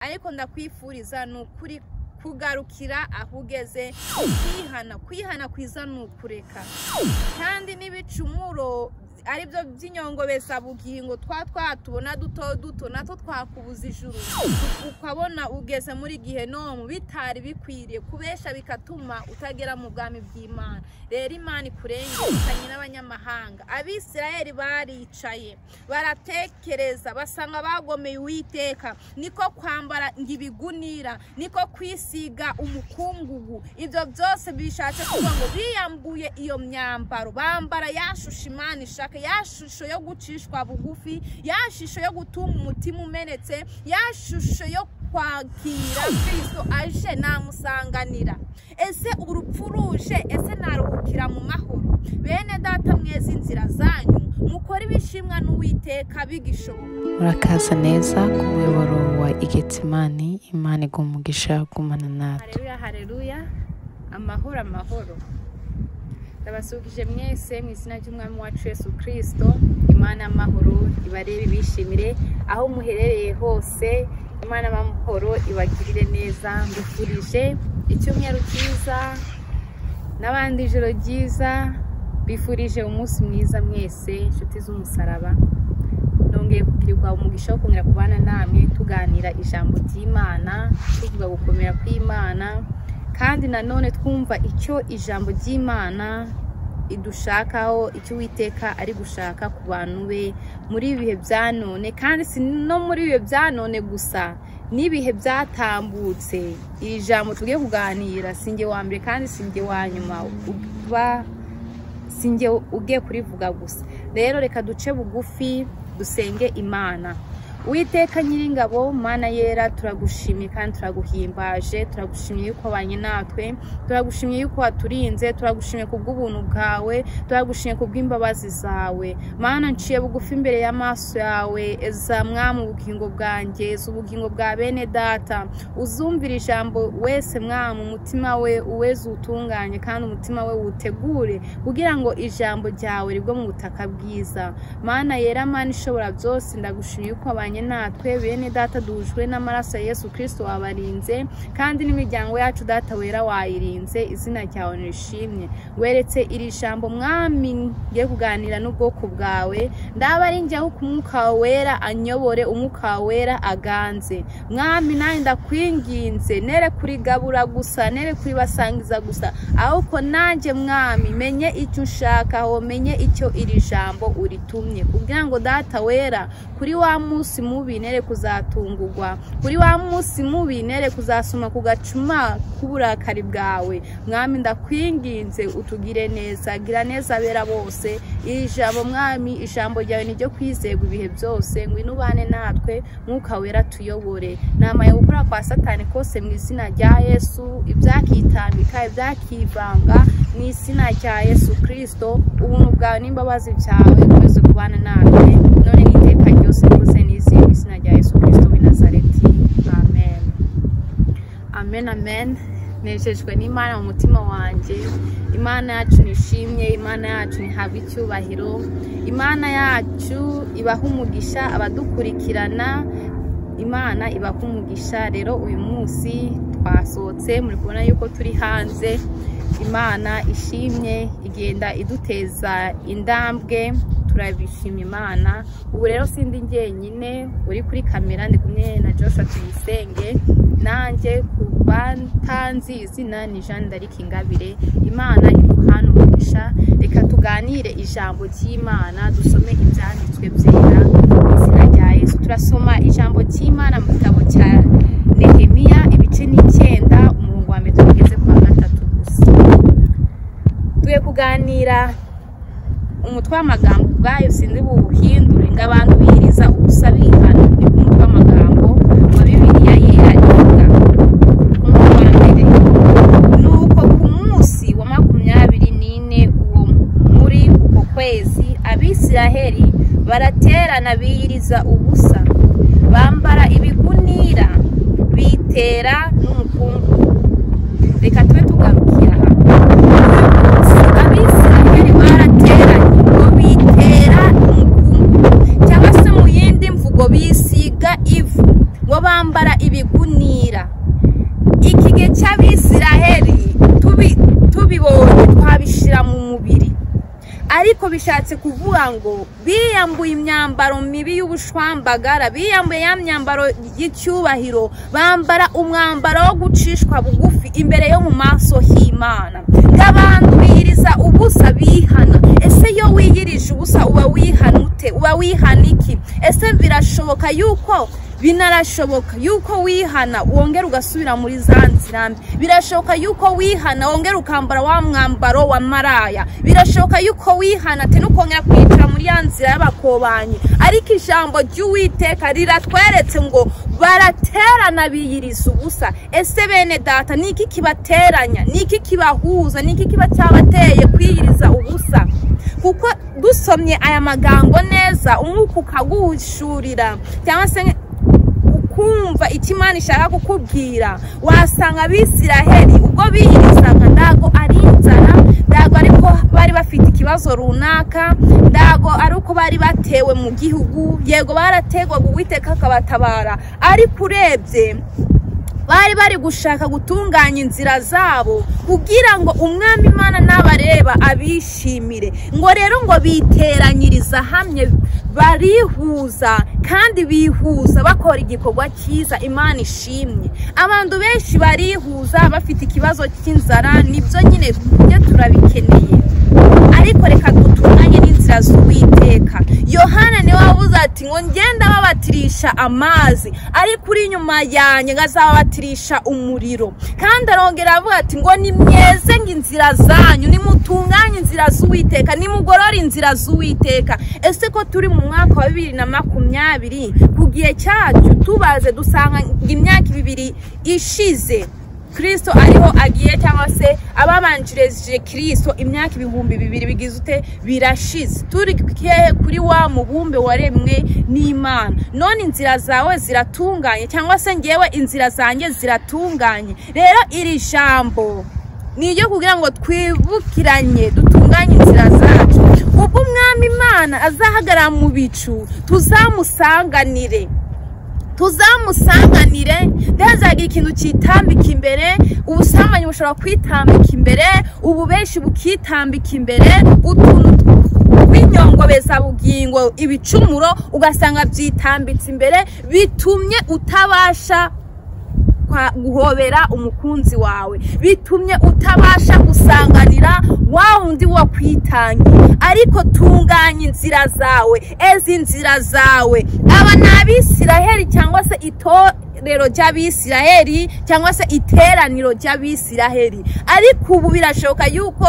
ariko ndakwifuriza nukuri kugarukira aho ugeze kwihana kwiza nukureka kandi n'ibicumuro aribyo by'inyongobesa bugingo twatubona duto natwo twakubuza ijuru ukabona ugeze muri gihenomu bitari bikwiriye kubesha bikatuma utagera mu bwami bw'Imana. Rero Imana ikurengere n'abanyamahanga. Abisirayeli baricaye baratekereza basanga bagomeye Uwiteka, niko kwambara ngibigunira, niko kwisiga umukungugu. Ibyo byose bishatse kuvuga ngo biyambuye iyo myambaro, bambara yashusha Imana ishaka, yashusho yo gucishwa bugufi, yashusho yo gutuma umutima umenetse, yashusho yo kwakira Kristo aje namusanganira. Ese urupfu ruje, ese naruhukira mu mahoro? Bene data mweze inzira zanyu, mukora ibishimwa n'Uwiteka bigishoboka. Murakaza neza ku muyoboro wa Igetsimani. Imana igumugisha gumana natwe. Haleluya, haleluya. Amahoro, amahoro. Ndabasukije mwese mu izina ry'Umwami wacu Yesu Kristo. Imana amahoro ibarebe bishimire aho muherereye hose. Imana amahoro ibagirire neza. Mbifurije icyumweru cyiza n'abandi ijoro ryiza. Bifurije umunsi mwiza mwese inshuti z'umusaraba. Nongeye kugirirwa umugisha wo kongera kubana namwe tuganira ijambo ry'Imana, tuvuga gukomera kw'Imana, kandi nanone twumva icyo ijambo ry'Imana idushakaho, icyo Uwiteka ari gushaka ku bantu be muri ibihe bya none, kandi si no muri ibihe bya none gusa, n'ibihe byatambutse. Iri jambo tugiye kuganira sinjye wa mbere kandi sinjye wa nyuma, sinjye ugiye kurivuga gusa. Rero reka duce bugufi dusenge Imana. Uwiteka Nyiringabo, Mana yera, turagushimiye kandi turaguhimbaje. Turagushimiye yuko abanye natwe, turagushimiye yuko waturinze, turagushimiye kubw'ubuntu bwawe, turagushimiye kubw'imbabazi zawe. Mana nciye bugufi imbere y'amaso yawe, eza Mwami ubugingo bwanjye, eza ubugingo bwa bene data. Uzumvira ijambo wese Mwami, umutima we uweze utunganye kandi umutima we utegure kugira ngo ijambo ryawe ribwo mu butaka bwiza. Mana yera, Mana ishobora byose, ndagushimiye yuko abanye natwe bene data, duhujwe n'amaraso ya Yesu Kristo wabarinze, kandi n'imiryango yacu data wera wayirinze. Izina ryawe nishimye. Weretse iri jambo Mwami ngiye kuganira n'ubwoko bwawe, ndaba ari njyaho ku Mwuka wera anyobore, Umwuka wera aganze. Mwami nawe ndakwinginze, nere kurigabura gusa, nere kuribasangiza gusa, ahubwo nanjye Mwami menye icyo ushakaho, menye icyo iri jambo uritumye, kugira ngo data wera kuri wa munsi mubi nere kuzatungurwa, kuri wa munsi mubi nere kuzasoma kugacuma kuburakari bwawe. Mwami ndakwinginze utugire neza, gira neza bera bose. Ijambo Mwami, ijambo ryawe niryo kwizerwa ibihe byose. Ngwino ubane natwe, Mwuka wera tuyobore. Namaye gukora kwa Satani kose mu izina rya Yesu, ibyakitambika ibyakivanga mu izina rya Yesu Kristo. Ubuntu bwawe n'imbabazi byawe bikomeze kubana natwe none n'iteka ryose rwose n'izi mu izina rya Yesu Kristo w'i Nazareti. Amen. Amen, amen. Nejejwe n'Imana mu mutima wanjye. Imana yacu nishimye, Imana yacu ntihabwa icyubahiro, Imana yacu ibaha umugisha abadukurikirana, Imana ibaha umugisha. Rero uyu munsi twasohotse, muri kubona yuko turi hanze. Imana ishimye igenda iduteza indambwe, turabishima Imana. Ubu rero sindi njyenyine uri kuri kamera, ndi kumwe na Joshua Tuyisenge, nanjye kubantanzi izina ni Jeanne d'Arc Ingabire. Imana iduhana umugisha. Reka tuganire ijambo ry'Imana, dusome ibyanditswe byera mu izina rya Yesu. Turasoma ijambo ry'Imana mu gitabo cya Nehemiya ibice 9 umurongo wa 1 tugeze kwa 3 gusa. Tuye kuganira umutwe w'amagambo ubwayo sindi buhindure ngo abantu biriza ubusa bihana. Ni umutwe w'amagambo wa Bibiliya yera ivuga nuko ku munsi wa 24 uwo muri uko kwezi Abisiraheli baraterana biyiriza ubusa, bambara ibigunira, bitera n'umukungu. Reka tube tugarukira Abisiraheli barateranye ngo bitera umukungu, cyangwa se mu yindi mvugo bisiga ivu, ngo bambara ibigunira igunira. Iki gihe cy'Abisiraheli tubibonye twabishira mu mubiri, ariko bishatse kuvuga ngo biyambuye imyambaro mibi y'ubushwambagara, biyambuye ya myambaro y'icyubahiro, bambara umwambaro wo gucishwa bugufi imbere yo mu maso h'Imana. Abantu biyiriza ubusa bihana. Ese yo wiyirije ubusa uba wihana ute? Uba wihana iki? Ese birashoboka yuko binarashoboka yuko wihana wongera ugasubira muri za nzira mbi? Birashoboka yuko wihana wongera ukambara wa mwambaro wa maraya? Birashoboka yuko wihana ati nukongera kwicara muri ya nzira y'abakobanyi? Ariko ijambo ry'Uwiteka riratweretse ngo baraterana biyiriza ubusa. Ese bene data, niki kibateranya? Niki kibahuza? Niki kiba cyabateye kwiyiriza ubusa? Kuko dusomye aya magambo neza, umwuka ukaguhishurira cyangwa se kumva Imana ishaka kukubwira, wasanga Abisiraheli ubwo biyirizaga ndago ari inzara, ndago ariko bari bafite ikibazo runaka, ndago ari uko bari batewe mu gihugu. Yego barategwa Uwiteka akabatabara, ariko urebye bari gushaka gutunganya inzira zabo kugira ngo umwami Imana n'abareba abishimire. Ngo rero ngo biteranyiriza hamwe, barihuza kandi bihuza bakora igikorwa cyiza Imana ishimye. Abantu benshi barihuza bafite ikibazo cy'inzara, nibyo nyine byo turabikeneye, ariko reka dutunganye n'inzira z'Uwiteka. Yohana niwe wavuze ati ngo ngenda babatirisha amazi, ariko uri nyuma yanjye ngazabatirisha umuriro. Kandi arongera avuga ati ngo nimweze inzira zanyu, nimutunganye inzira z'Uwiteka, nimugorore inzira z'Uwiteka. Ese ko turi mu mwaka wa 2020 ku gihe cyacu, tubaze dusanga imyaka 2 ishize Kristo ariho agiye, cyangwa se ababanjirije Kristo imyaka 2000 bigize ute birashize. Turi kuri wa mubumbe waremwe n'Imana. None inzira zawe ziratunganye, cyangwa se ngewe inzira zanjye ziratunganye? Rero iri jambo niyo kugira ngo twibukiranye dutunganye inzira zacu. Ubwo umwami Imana azahagarara mu bicu, tuzamusanganire ndazaga ikintu kitambika imbere. Ubusambanyi bushobora kwitambika imbere, ububeshi bukitambika imbere, utuntu tw'inyongobeza bugingo, ibicumuro ugasanga byitambitse imbere, bitumye utabasha guhobera umukunzi wawe, bitumye utabasha gusanganira wa undi wa kwitangira. Ariko tunganya inzira zawe, ezi nzira zawe. Aba n'Abisiraheli, cyangwa se itorero ry'Abisiraheli, cyangwa se iteraniro ry'Abisiraheli. Ariko ubu birashoboka yuko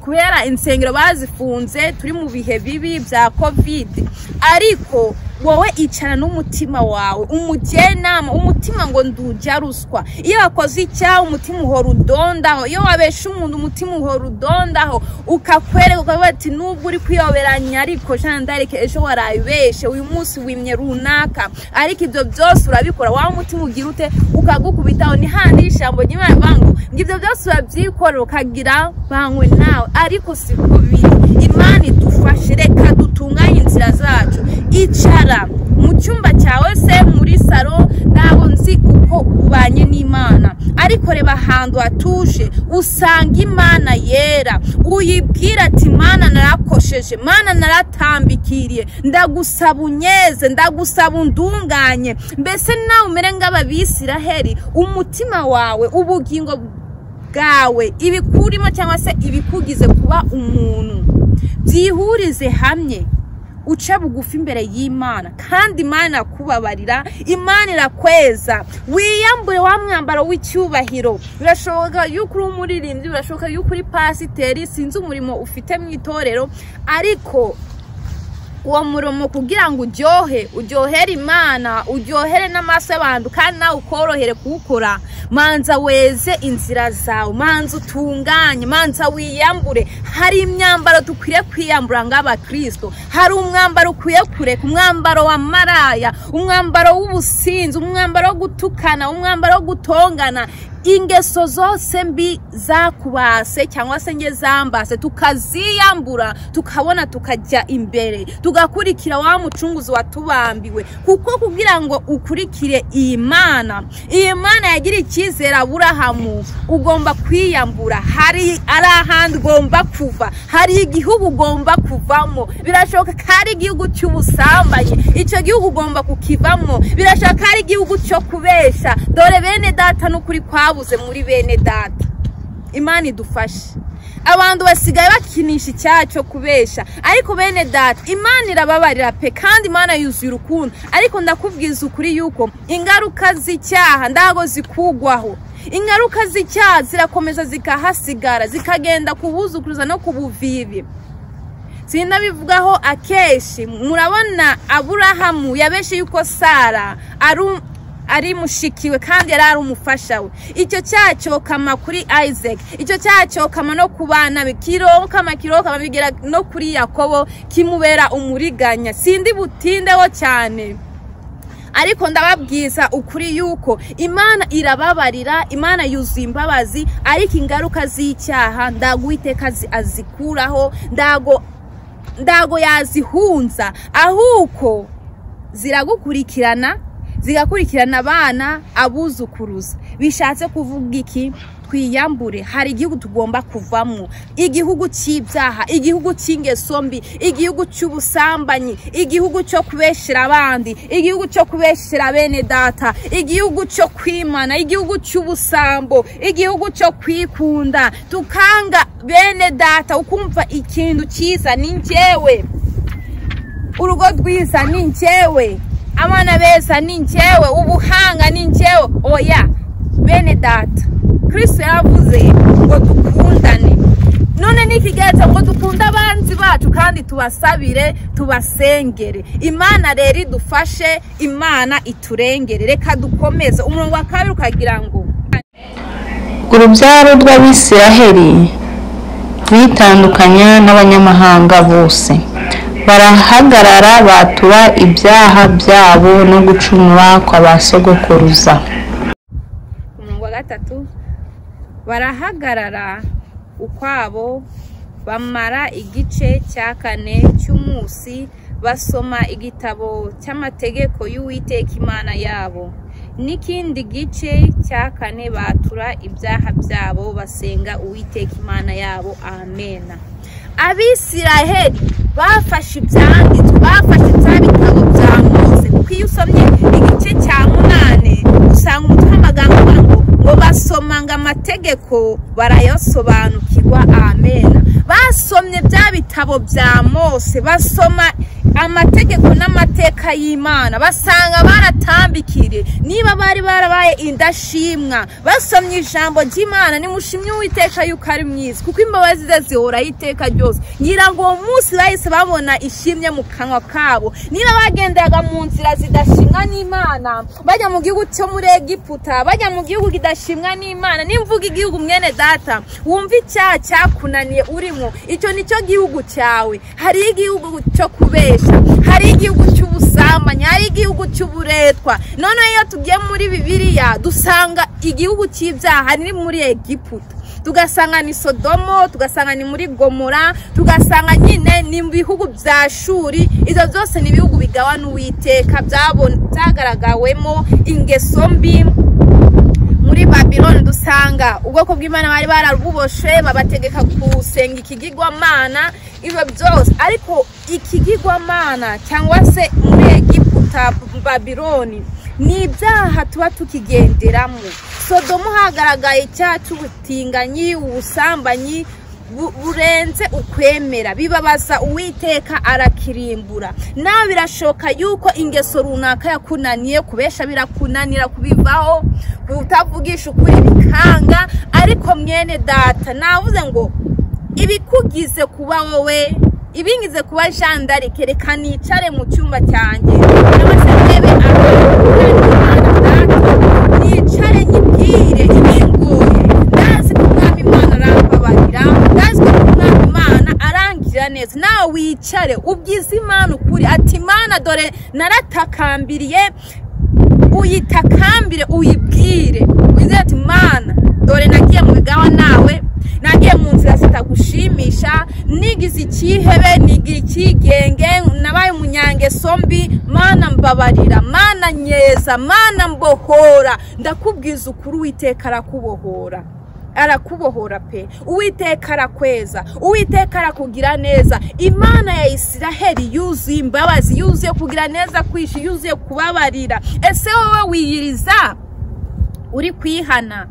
kubera insengero bazifunze, turi mu bihe bibi bya COVID, ariko wowe icara n'umutima wawe, umugenama umutima ngo ndujya ruswa. Iyo wakoze icyaha umutima uhora udondaho, iyo wabesha umuntu umutima uhora udondaho, ukakwereka ukavuga ati nubwo uri kwiyoberanya ariko jandareke ejo warayibeshe, uyu munsi wimye runaka, ariko ibyo byose urabikora, wa mutima ugira ute ukagukubitaho. Ni handi ijambo ry'Imana bangu ngibyo byose urabyikorera ukagira bangwe nawe, ariko si kubiri. Imana idufashe, reka dutunganye inzira zacu. Icara mu cyumba cyawe se muri salo, nabo nzi uko ubanye n'Imana, ariko reba ahantu hatuje usanga Imana yera, uyibwira ati Imana narakosheje, Imana naratambikiriye, ndagusaba unyeze, ndagusaba undunganye. Mbese nawe umere nk'Abisiraheli, umutima wawe, ubugingo bwawe, ibikurimo cyangwa se ibikugize kuba umuntu, byihurize hamwe, uca bugufi imbere y'Imana, kandi Imana kubabarira, Imana irakweza. Wiyambure wa mwambaro w'icyubahiro. Birashoboka yuko uri umuririmbyi, birashoboka yuko uri pasiteri, sinzi umurimo ufite mu itorero, ariko uwo murimo kugira ngo uryohere Imana, uryohere n'amaso y'abantu, kandi nawe ukorohere kuwukora, manza weze inzira zawe, manza utunganye, manza wiyambure. Hari imyambaro dukwiriye kwiyambura nk'Abakristo, hari umwambaro ukwiye kureka, umwambaro wa maraya, umwambaro w'ubusinzi, umwambaro wo gutukana, umwambaro wo gutongana. ingeso zose mbi zakubase cyangwa se nge zambase tukaziyambura tukabona tukajya imbere tugakurikira wa mucunguzi watubambiwe kuko kugira ngo ukurikire Imana yagira icyizere Aburahamu ugomba kwiyambura hari ahandi ugomba kuva hari igihugu ugomba kuvamo birashoboka kari igihugu cy'ubusambanyi icyo gihugu ugomba kukivamo birashoboka kari igihugu cyo kubesha dore bene data n'ukuri kwabuze muri bene data Imana idufashe abantu basigaye bakinisha icyaha kubesha ariko bene data Imana irababarira pe kandi Imana yuzuye urukundo ariko ndakubwiza ukuri yuko ingaruka z'icyaha ndago zikugwaho ingaruka z'icyaha zirakomeza zikahasigara zikagenda kubuzukuruza no kubuvivi sinabivugaho akeshi murabona Aburahamu yabeshe yuko Sara ari mushikiwe kandi yari umufasha we icyo cyacho kama kuri Isaac icyo cyacho kama no kubana kiroka bigera no kuri Yakobo kimubera umuriganya sindi butindeho cyane ariko ndababwiza ukuri yuko Imana irababarira Imana yuzuye imbabazi ariko ingaruka z'icyaha ndaguiteka azikuraho ndago yazihunza ahuko ziragukurikirana zigakurikirana abana abuzukuruza bishatse kuvuga iki twiyambure hari igihugu tugomba kuvamo igihugu cy'ibyaha igihugu cy'ingeso mbi igihugu cy'ubusambanyi igihugu cyo kubeshera abandi igihugu cyo kubeshera bene data igihugu cyo kwimana igihugu cy'ubusambo igihugu cyo kwikunda tukanga bene data ukumva ikintu cyiza ni njyewe urugo rwiza ni njyewe abana beza ni njyewe ubuhanga ni njyewe oya bene data Kristo yavuze ngo dukundane none nikigeza ngo dukunda abanzi bacu kandi tubasabire tubasengere Imana rero idufashe Imana iturengere reka dukomeze umurongo wa 2 ukagira ngo urubyaro rw'Abisiraheli bitandukanya n'abanyamahanga bose barahagarara batura ibyaha byabo no gucumura kwa basogokuruza umurongo wa 3 barahagarara ukwabo bamara igice cya 4 cy'umunsi basoma igitabo cy'amategeko y'Uwiteka Imana yabo n'ikindi gice cya 4 batura ibyaha byabo basenga Uwiteka Imana yabo amena Abisiraheli bafashe ibyanditswe bafashe ibitabo bya Mose kuko iyo usomye igice cya 8 usanga umutwe amagambo ngo basomanga amategeko barayasobanukirwa amena basomye bya bitabo bya Mose basoma amategeko n'amateka y'Imana basanga baratambikire niba bari barabaye indashimwa basomye ijambo ry'Imana nimushimye Uwiteka yuko ari mwiza kuko imbabazi ze zihora iteka ryose ngira ngo uwo munsi bahise babona ishimye mu kanwa kabo niba bagendaga mu nzira zidashimwa n'Imana bajya mu gihugu cyo muri Egiputa bajya mu gihugu kidashimwa n'Imana nimvuga igihugu mwene data wumva icyaha cyakunaniye urimo icyo nicyo gihugu cyawe hari igihugu cyo kubesha hari igihugu cy'ubusambanyi hari igihugu cy'uburetwa none iyo tugiye muri Bibiliya dusanga igihugu cy'ibyaha ni muri Egiputa tugasanga ni Sodomo tugasanga ni muri Gomora tugasanga nyine ni bihugu bya Shuri izo zose ni bihugu bigawa n'Uwiteka byagaragawemo ingeso mbi muri Babiloni dusanga ubwoko bw'Imana bari barabuboshe babategeka gusenga ikigirwamana ibyo byose ariko ikigirwamana cyangwa se muri Egiputa Babiloni ni ibyaha tuba tukigenderamo Sodomo hagaragaye icyaha cy'ubutinganyi ubusambanyi burenze ukwemera bibabaza Uwiteka arakirimbura nawe birashoka yuko ingeso runaka yakunaniye kubesha birakunanira kubivaho utavugisha ukuri bikanga ariko mwene data navuze ngo ibikugize kuba wowe ibingize kuba Jandari kereka nicare mu cyumba cyanjye n'abasebe nicare nyibwire ibingoye ndazi ko Umwami Imana arambabarira ndazi ko Umwami Imana arangira neza nawe wicare ubyize Imana ukuri ati Imana dore naratakambiriye uyitakambire uyibwire uyize ati Imana nigize ikihebe nigira ikigenge nabaye umunyangeso mbi mana mbabarira mana nyeza mana mbohora ndakubwiza ukuri Uwiteka arakubohora arakubohora pe Uwiteka arakweza Uwiteka arakugira neza Imana ya Isiraheli yuzuye imbabazi yuzuye kugira neza kwishi yuzuye kubabarira ese wowe wiyiriza uri kwihana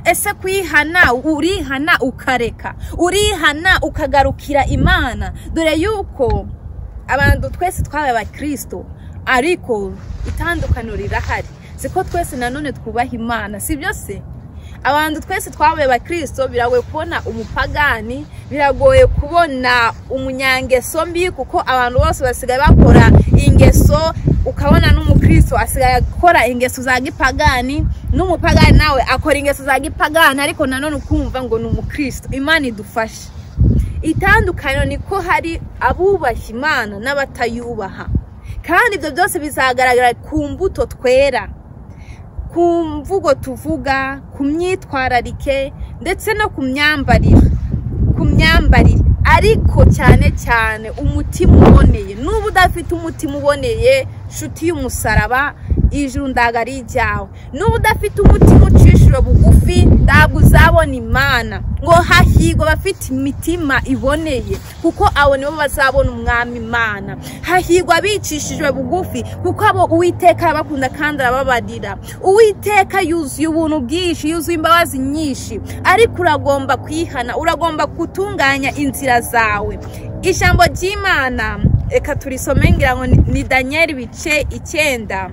ese kwihana urihana ukareka urihana ukagarukira Imana dore yuko abantu twese twabaye abakristo ariko itandukaniro rirahari siko twese nanone twubaha Imana sibyo se abantu twese twabaye abakristo biragoye kubona umupagani biragoye kubona umunyangeso mbi kuko abantu bose basigaye bakora ingeso ukabona n'umukristo asigaye akora ingeso za gipagani n'umupagani nawe akora ingeso za gipagani ariko nanone ukumva ngo n'umukristo Imana idufashe itandukaniro niko hari abubaha Imana n'abatayubaha kandi ibyo byose bizagaragara ku mbuto twera ku mvugo tuvuga ku myitwararike ndetse no ku myambarire ariko cyane cyane umutima uboneye n'ubu udafite umutima uboneye nshuti y'umusaraba ijuru ndagari ryawe n'ubu udafite umutima ucishije bugufi ntabwo uzabona Imana ngo hahirwa bafite imitima iboneye kuko abo nibo bazabona umwami Imana hahirwa bicishijwe bugufi kuko abo Uwiteka arabakunda kandi arababarira Uwiteka yuzuye ubuntu bwinshi yuzuye imbabazi nyinshi ariko uragomba kwihana uragomba gutunganya inzira zawe ijambo ry'Imana eka turisome ngira ngo ni Daniel bice 9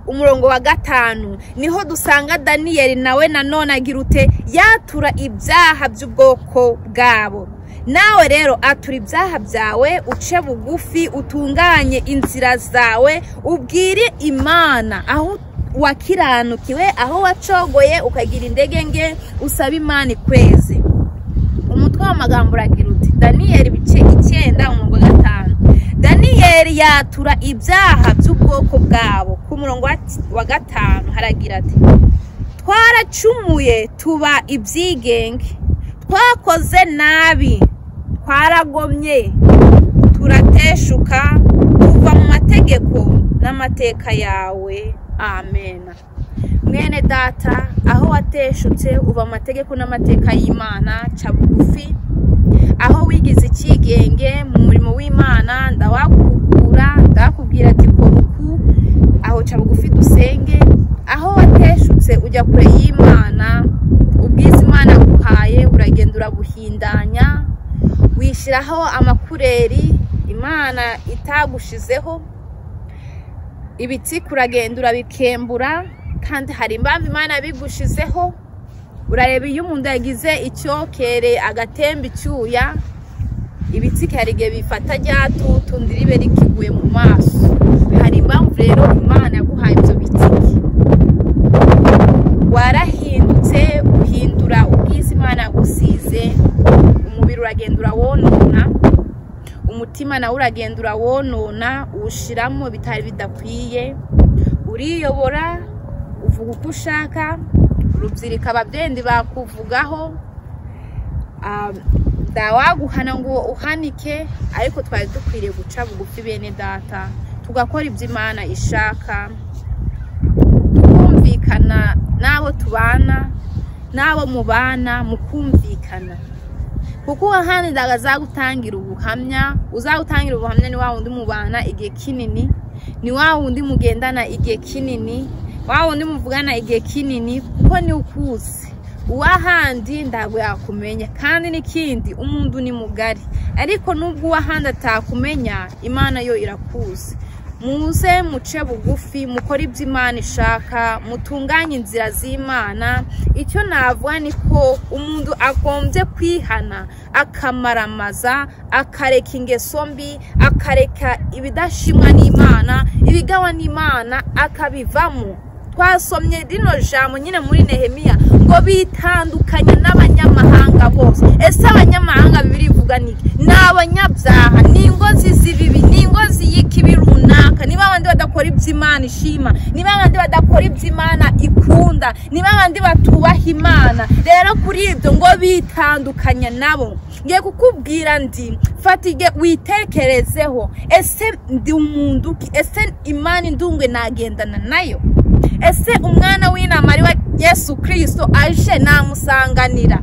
umurongo wa 5 niho dusanga Daniel nawe nanone agira ute yatura ibyaha by'ubwoko bwabo nawe rero atura ibyaha byawe uce bugufi utunganye inzira zawe ubwire Imana aho wakiranukiwe aho wacogoye ukagira indege nge usaba Imana ikweze umutwe w'amagambo uragira uti Daniel bice 9 umurongo wa 5 Daniel yatura ibyaha by'ubwoko bwabo ku murongo wa 5 haragira ati twaracumuye tuba ibyigenge twakoze nabi twaragomye turateshuka tuva mu mategeko n'amateka yawe amen mwene data aho wateshutse uva mu mategeko n'amateka y'Imana ca bugufi aho wigize ikigenge mu murimo w'Imana ndawakugura ndakubwira ati koruku aho ca bugufi dusenge aho wateshutse ujya kure y'Imana ubwiza Imana guhaye uragenda urabuhindanya wishiraho amakureri Imana itagushizeho ibiti kuragenda urabikembura kandi hari impamvu Imana bigushizeho urareba iyo umuntu yagize icyokere agatemba icyuya ibiti karige bifata ryatutu ndiribe rikiguye mu maso hari impamvu rero Imana yaguhaye ibyo biti warahindutse uhindura ubwiza Imana yagusize umubiri uragenda urawonona umutima nawe uragenda urawonona uwushiramo bitari bidakwiye uriyobora uvuga uko ushaka urubyirika ababyendi bakuvugaho ndawaguhana ngo uhanike ariko twari dukwiriye guca bugufi bene data tugakora ibyo Imana ishaka tukumvikana nabo tubana nabo mubana mukumvikana kuko ahandi ndaga zagutangira ubuhamya uzagutangira ubuhamya ni wa wundi mubana igihe kinini ni wa wundi mugendana igihe kinini wa wundi muvugana igihe kinini kuko ni ukuzi uwahandi ndago yakumenya kandi n'ikindi umuntu ni mugari ariko nubwo uwahandi atakumenya Imana yo irakuzi muze muce bugufi mukora ibyo Imana ishaka mutunganye inzira z'Imana icyo navuga niko umuntu agombye kwihana akamaramaza akareka ingeso mbi akareka ibidashimwa n'Imana ibigawa n'Imana akabivamo twasomye rino jambo nyine muri Nehemiya ngo bitandukanya n'abanyamahanga abanyamahanga bose. Ese abanyamahanga Bibiri ivuga niki? Ni abanyabyaha, ni ingozi z'ibibi, ni ingozi y'ikibi runaka, niba abandi badakora iby'Imana ishima, niba abandi badakora iby'Imana ikunda, niba abandi batubaha Imana. Rero kuri ibyo ngo bitandukanya nabo. Ngiye kukubwira ndi fatige witekerezeho, ese ndi umuntu ki? Ese Imana indungwe nagendana nayo? Ese umwana w'intama ari wa Yesu Kristo aje namusanganira?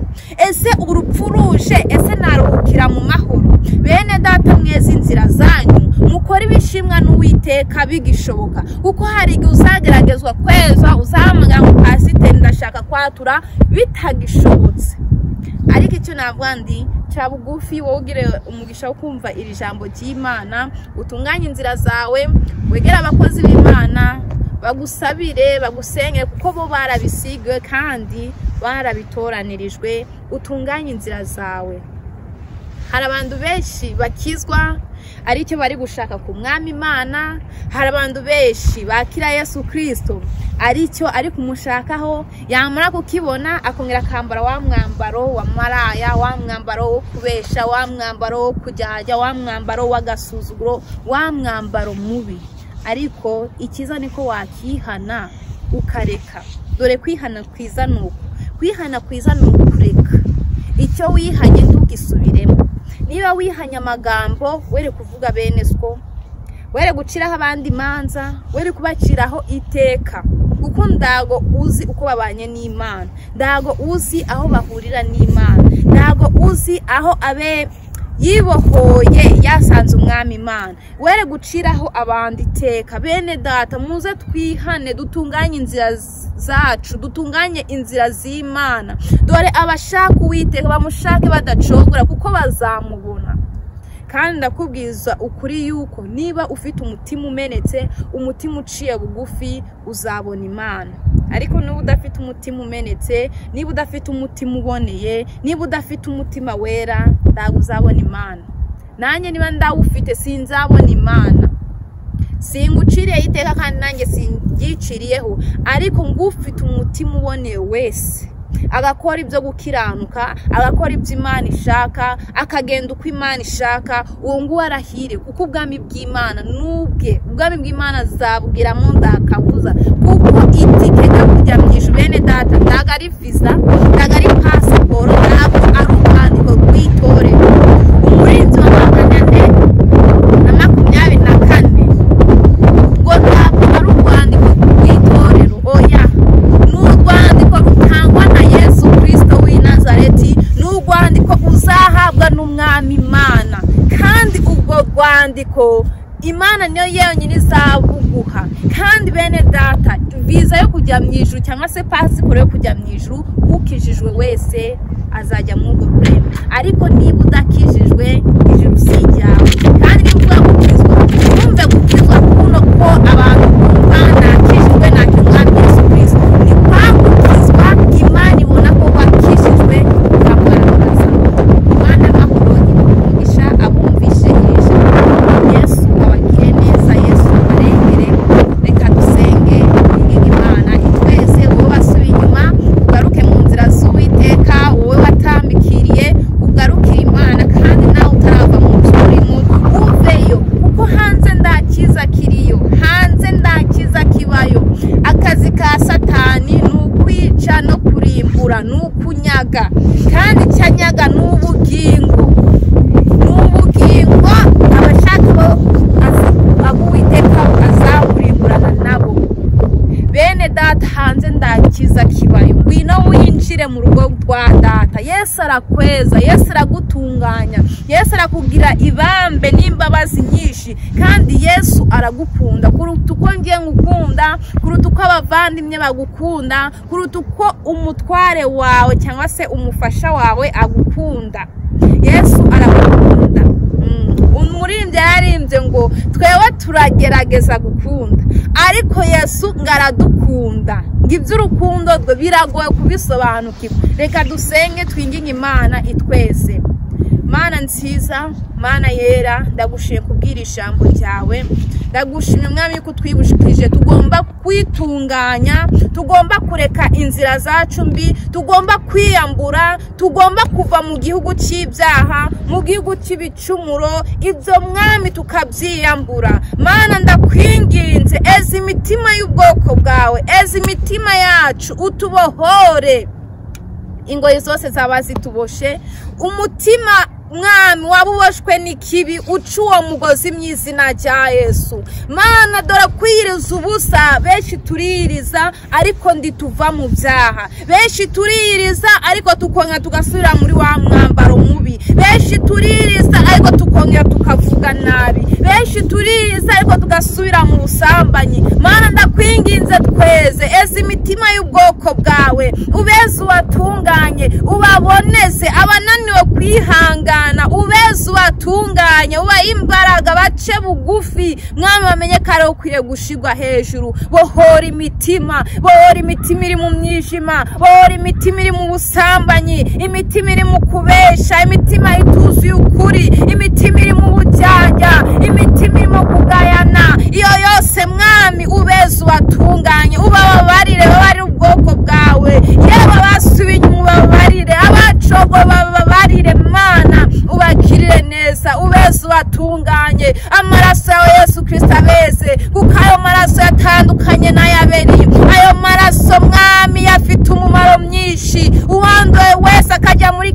Ese urupfu ruje, ese naruhukira mu mahoro? Bene data mwezi inzira zanyu mukora ibishimwa n'Uwiteka bigishoboka, kuko hari igihe uzageragezwa kweza, uzahamagara ngo pasiteri ndashaka kwatura bitagishobotse. Ariko icyo navuga ndi cya bugufi wowe ugire umugisha wo kumva iri jambo ry'Imana, utunganye inzira zawe, wegera abakozi b'Imana bagusabire, bagusenge, kuko bo barabisigiwe kandi barabitoranirijwe. Utunganye inzira zawe. Hari abantu benshi bakizwa aricyo bari gushaka ku mwami Imana, hari abantu benshi bakira Yesu Kristo aricyo ari kumushakaho, yamara kukibona akongera akambara wa mwambaro wa maraya, wa mwambaro wo kubesha, wa mwambaro wo kujyajya, wa mwambaro w'agasuzuguro, wa mwambaro mubi. Ariko ikiza niko wakihana ukareka. Dore kwihana kwiza nuko, kwihana kwiza nuko kureka icyo wihanye ntugisubiremo. Niba wihanye amagambo, were kuvuga bene siko, were guciraho abandi imanza, were kubaciraho iteka, kuko ndago uzi uko babanye n'Imana, ndago uzi aho bahurira n'Imana, ndago uzi aho abe yibohoye yasanze umwami Imana. Were guciraho abandi iteka. Bene data muze twihane, dutunganye inzira zacu, dutunganye inzira z'Imana. Dore abashaka Uwiteka bamushake badacogora, kuko bazamubona. Kandi ndakubwiza ukuri yuko niba ufite umutima umenetse, umutima uciye bugufi, uzabona Imana. Ariko niba udafite umutima umenetse, niba udafite umutima uboneye, niba udafite umutima wera, ntabwo uzabona Imana. Nanjye niba ndawufite sinzabona Imana. Singuciriye iteka kandi nanjye singiciriyeho, ariko ngufite umutima uboneye wese, agakora ibyo gukiranuka, agakora ibyo Imana ishaka, akagenda uko Imana ishaka, uwo nguwo arahire, kuko ubwami bw'Imana nubwe. Ubwami bw'Imana zabwiramo ndakabuza, kuko itike yo kujya mu ijuru bene data ntago ari visa, ntago ari pasiporo, ntago ari urwandiko rw'itorero. Umurinzi wa 424 ngo ntabwo ari urwandiko rw'itorero, oya, ni urwandiko rutangwa na Yesu Kristo w'i Nazareti, ni urwandiko uzahabwa n'umwami Imana. Kandi ubwo rwandiko Imana niyo yonyine izabuguha. Kandi bene data visa yo kujya mu ijuru cyangwa se pasiporo yo kujya mu ijuru, ukijijwe wese azajya mu ubwo burembe. Ariko niba udakijijwe, ijuru si iryawe. kandi niba gukizwa wumve gukizwa kuno ko abantu bumva nakijijwe nakimwami Yesu Kristo ni kwa gukizwa Imana ibona ko wakijijwe ukamwamamaza. Imana makuru umugisha abumvishe Yesu abagire neza, Yesu arengere. Reka dusenge Imana itweze wowe basubiye inyuma ugaruke mu nzira z'Uwiteka, wowe watambikiriye ugarukire Imana, kandi nawe utarava mu cyurimo uveyo, kuko hanze ndakiza kiriyo, hanze ndakiza kibayo. Akazi ka Satani ni ukwica no kurimbura, ni ukunyaga, kandi cyanyaga n'ubugingo, abashaka Uwiteka azaburimburana nabo. Bene data hanze ndakiza kibayo, ngwino winjire mu rugo rwa data. Yesu arakweza, Yesu aragutunganya, Yesu arakugira ibambe n'imbabazi nyinshi, kandi Yesu aragukunda kuruta uko ngiye ngukunda, kuruta uko abavandimwe bagukunda, kuruta uko umutware wawe cyangwa se umufasha wawe agukunda. Yesu aragukunda. Umurimbyi yarimbye ngo twewe turagerageza gukunda, ariko Yesu ngaradukunda. Ngibyo urukundo rwe biragoye kubisobanukirwa. Reka dusenge twinginge Imana itweze. Mana nziza, Mana yera, ndagushimiye kubwira ijambo ryawe, ndagushimiye mwami yuko twibushikije tugomba kwitunganya, tugomba kureka inzira zacu mbi, tugomba kwiyambura, tugomba kuva mu gihugu cy'ibyaha, mu gihugu cy'ibicumuro, ibyo mwami tukabyiyambura. Mana ndakwinginze, ezi imitima y'ubwoko bwawe, ezi imitima yacu, utubohore ingoyi zose zaba zituboshe. Umutima mwami wabuboshwe n'ikibi, uca uwo mugozi mu izina rya Yesu. Mana dore kwiriza ubusa, benshi tuririza ariko ndituva mu byaha, benshi tuririza ariko tukongera tugasubira muri wa mwambaro mubi, benshi tuririza ariko tukongera tukavuga nabi, benshi tuririza ariko tugasubira mu busambanyi. Mana ndakwinginze tweze ezi imitima y'ubwoko bwawe, ubeze ubatunganye, ubaboneze abananiwe kwihangana, ubeze ubatunganye, ubaha imbaraga, bace bugufi. Mwami bamenye ko ari ukwiye gushigwa hejuru. Bohora imitima, bohora imitima iri mu mwijima, bohora imitima iri mu busambanyi, imitima iri mu kubesha, imitima ituzuye ukuri, imitima iri mu bujyanja, imitima iri mu kugayana. Iyo yose mwami ubeze ubatunganye, ubabarire, babarire ubwoko bwawe, yewe basubiye inyuma ubabarire, abacogo bababarire. Mana ubakirire neza, ubeze ubatunganye. Amaraso yawe Yesu Kristo abeze, kuko ayo maraso yatandukanye n'ay'Abeli. Ayo maraso mwami yafite umumaro myinshi, uwanduye wese akajya muri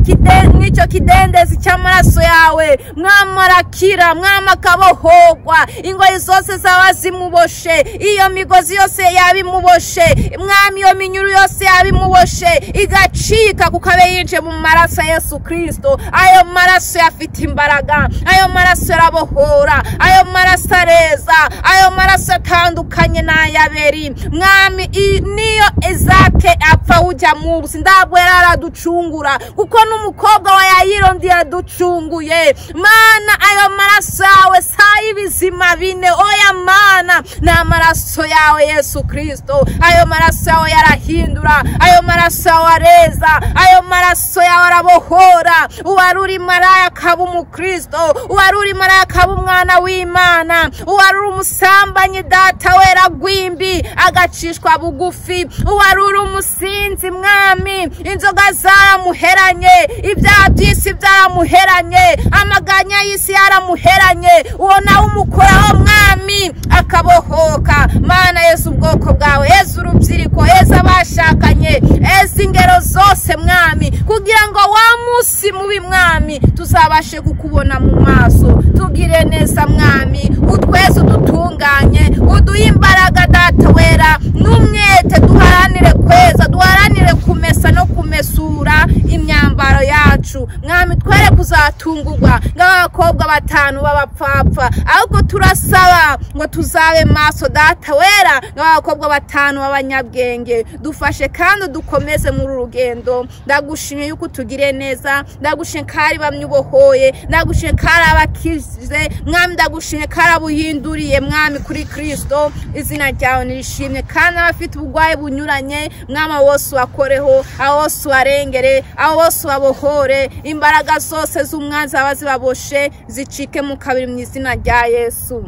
icyo kidendezi cy'amaraso yawe, mwami arakira, mwami akabohorwa, ingoyi zose zaba zimuboshe, iyo migozi yose yabimuboshe, mwami iyo minyuru yose yabimuboshe igacika, kuko abe yinjiye mu maraso ya Yesu Kristo. Ayo maraso yafite imbaraga, ayo maraso yarabohora, ayo maraso areza, ayo maraso atandukanye n'ay'Abeli. Mwami niyo Izake apfa ujya mu rusi, ndabwo yaraducungura, kuko n'umukobwa wa Yayiro ndi yaducunguye. Mana ayo maraso yawe sayi bizima bine, oya Mana na maraso yawe Yesu Kristo. Ayo maraso yawe yarahindura, ayo maraso yawe areza, ayo maraso yawe arabohora. Uwaruri maraya akaba umukristo, uwaruri maraya akaba umwana w'Imana, uwaruri umusambanyi data wera gwimbi agacishwa bugufi, uwaruri umusinzi mwami inzoga zaramuheranye, ibyaha by'isi byaramuheranye, amaganya y'isi yaramuheranye, uwo nawe umukoraho mwami akabohoka. Mana Yesu ubwoko bwawe, Yesu urubyiruko, Yesu abashakanye, Yesu ingero zose mwami, kugira ngo wa munsi mubi mwami tuzabashe kukubona mu maso. Tugire neza mwami, utweze udutunganye, uduhe imbaraga data wera n'umwete, duharanire kweza, duharanire kumesa no kumesura imyambaro yacu mwami. Twere kuzatungurwa ng'abakobwa batanu b'abapfapfa, ahubwo turasaba ngo tuzabe maso data wera ng'abakobwa batanu b'abanyabwenge. Dufashe kandi dukomeze muri urugendo. Ndagushimye yuko tugire neza, ndagushimye kari bamyubohoye, ndagushimye kari abakize mwami, ndagushimye kari abuhinduriye mwami kuri Kristo. Izina ryawe nirishimye, kandi abafite ubugwaye bunyuranye mwami wose wakoreho, aho wose warengere, aho wose wabohore, imbaraga zose z'umwanzi abazibaboshe zicike mu kabiri mu izina rya Yesu.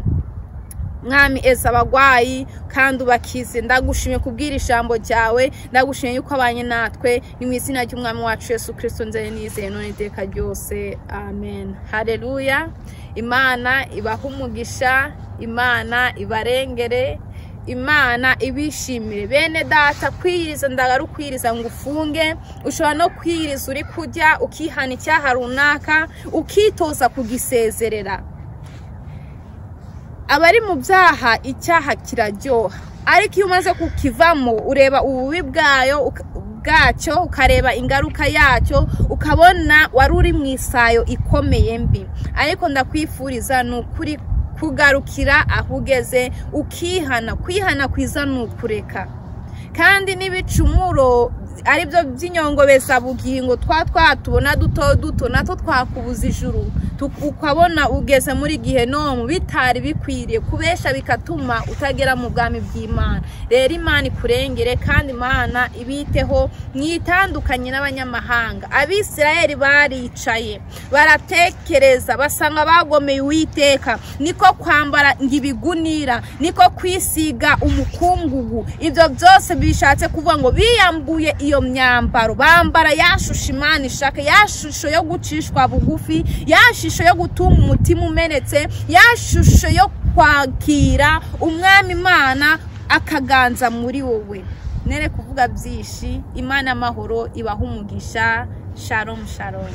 Mwami eza abagwayi kandi ubakize. Ndagushimye kubwira ijambo ryawe, ndagushimye yuko abanye natwe, ni mu izina ry'umwami wacu Yesu Kristo nzeye nizeye none iteka ryose, amen. Haleluya. Imana ibahe umugisha, Imana ibarengere, Imana ibishimire. Bene data, kwiriza ndagarukwiriza ngo ufunge, ushobora no kwiriza uri kujya ukihana icyaha runaka, ukitoza kugisezerera. Abari mu byaha icyaha kiraryoha, ariko iyo umaze kukivamo ureba ububi bwacyo, ukareba ingaruka yacyo, ukabona wari uri mu isayo ikomeye mbi. Ariko ndakwifuriza n'ukuri kugarukira aho ugeze ukihana. Kwihana kwiza n'ukureka, kandi n'ibicumuro aribyo by'inyongobeza bugingo twatubona duto nato twakubuza ijuru ukabona ugeze muri Gehinomu bitari bikwiriye kubesha bikatuma utagera mu bwami bw'Imana. Rero Imana ikurengere kandi Imana ibiteho mwitandukanye n'abanyamahanga. Abisirayeli baricaye baratekereza basanga bagomeye Uwiteka, niko kwambara ngibigunira, niko kwisiga umukungugu. Ibyo byose bishatse kuvuga ngo biyambuye iyo myambaro, bambara yashusha Imana ishaka, yashusho yo gucishwa bugufi, yashusho yo gutuma umutima umenetse, yashusho yo kwakira umwami Imana akaganza muri wowe. Nere kuvuga byinshi. Imana amahoro ibaha umugisha. Shalom shalom.